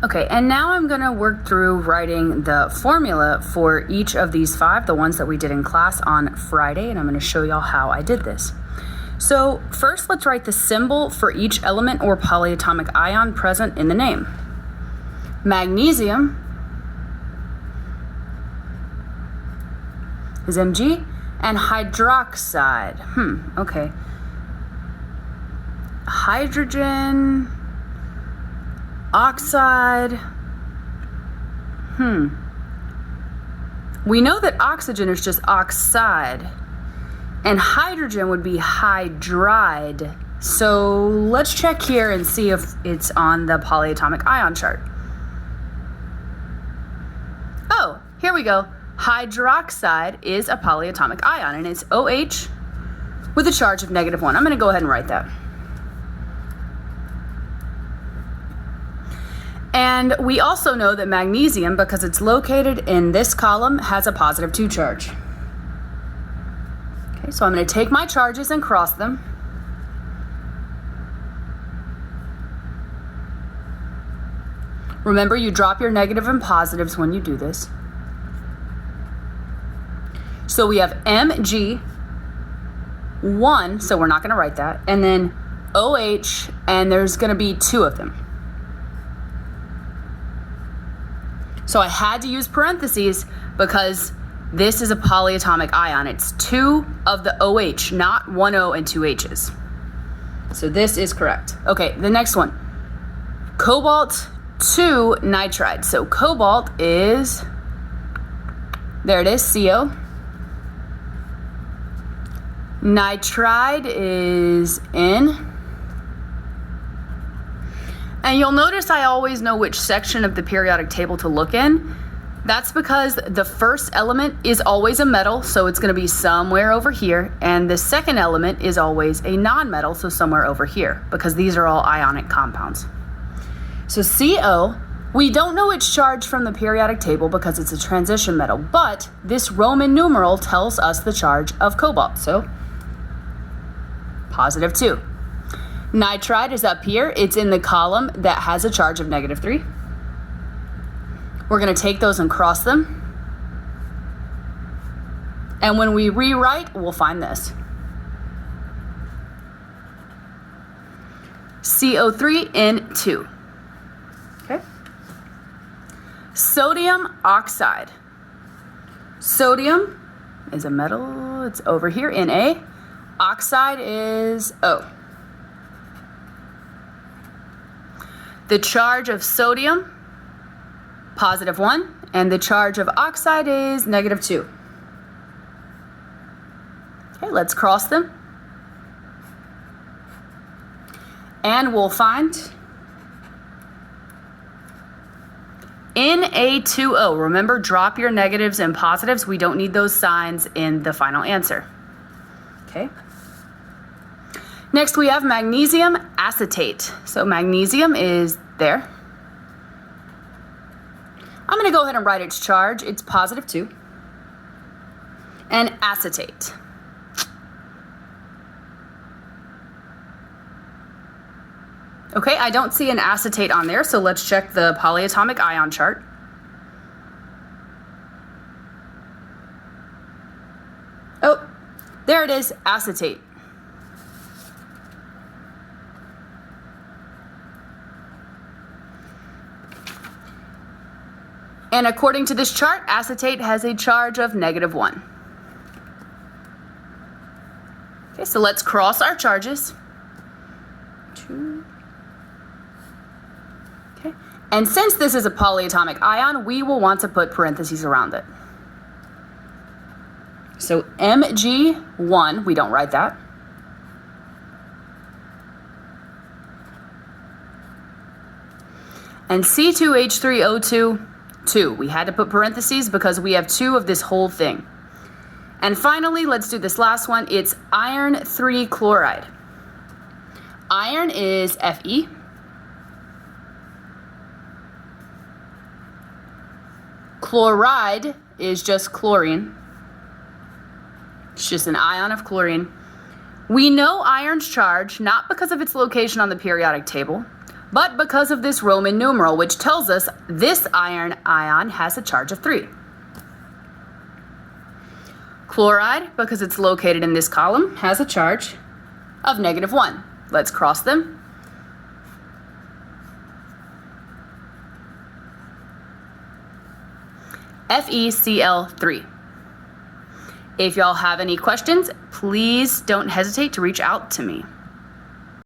Okay, and now I'm going to work through writing the formula for each of these 5, the ones that we did in class on Friday, and I'm going to show y'all how I did this. So first, let's write the symbol for each element or polyatomic ion present in the name. Magnesium is Mg, and hydroxide, okay. Hydrogen, oxide, we know that oxygen is just oxide, and hydrogen would be hydride. So let's check here and see if it's on the polyatomic ion chart. Oh, here we go. Hydroxide is a polyatomic ion, and it's OH with a charge of -1. I'm going to go ahead and write that. And we also know that magnesium, because it's located in this column, has a +2 charge. Okay, so I'm going to take my charges and cross them. Remember, you drop your negative and positives when you do this. So we have Mg1, so we're not going to write that, and then OH, and there's going to be 2 of them. So I had to use parentheses because this is a polyatomic ion. It's 2 of the OH, not 1 O and 2 H's. So this is correct. Okay, the next one. Cobalt-2 nitride. So cobalt is, there it is, CO. Nitride is N. And you'll notice I always know which section of the periodic table to look in. That's because the first element is always a metal, so it's going to be somewhere over here, and the second element is always a non-metal, so somewhere over here, because these are all ionic compounds. So CO, we don't know its charge from the periodic table because it's a transition metal, but this Roman numeral tells us the charge of cobalt, so +2. Nitride is up here. It's in the column that has a charge of -3. We're going to take those and cross them. And when we rewrite, we'll find this. CO3N2. Okay. Sodium oxide. Sodium is a metal. It's over here, Na. Oxide is O. The charge of sodium, +1, and the charge of oxide is -2. Okay, let's cross them. And we'll find Na2O. Remember, drop your negatives and positives. We don't need those signs in the final answer. Okay. Next, we have magnesium acetate. So magnesium is there. I'm going to go ahead and write its charge. It's +2. And acetate. Okay, I don't see an acetate on there, so let's check the polyatomic ion chart. Oh, there it is, acetate. And according to this chart, acetate has a charge of -1. Okay, so let's cross our charges. 2. Okay, and since this is a polyatomic ion, we will want to put parentheses around it. So Mg1, we don't write that. And C2H3O2, 2. We had to put parentheses because we have 2 of this whole thing. And finally, let's do this last one. It's iron 3 chloride. Iron is Fe. Chloride is just chlorine. It's just an ion of chlorine. We know iron's charge, not because of its location on the periodic table, but because of this Roman numeral, which tells us this iron ion has a charge of 3. Chloride, because it's located in this column, has a charge of -1. Let's cross them. FeCl3. If y'all have any questions, please don't hesitate to reach out to me.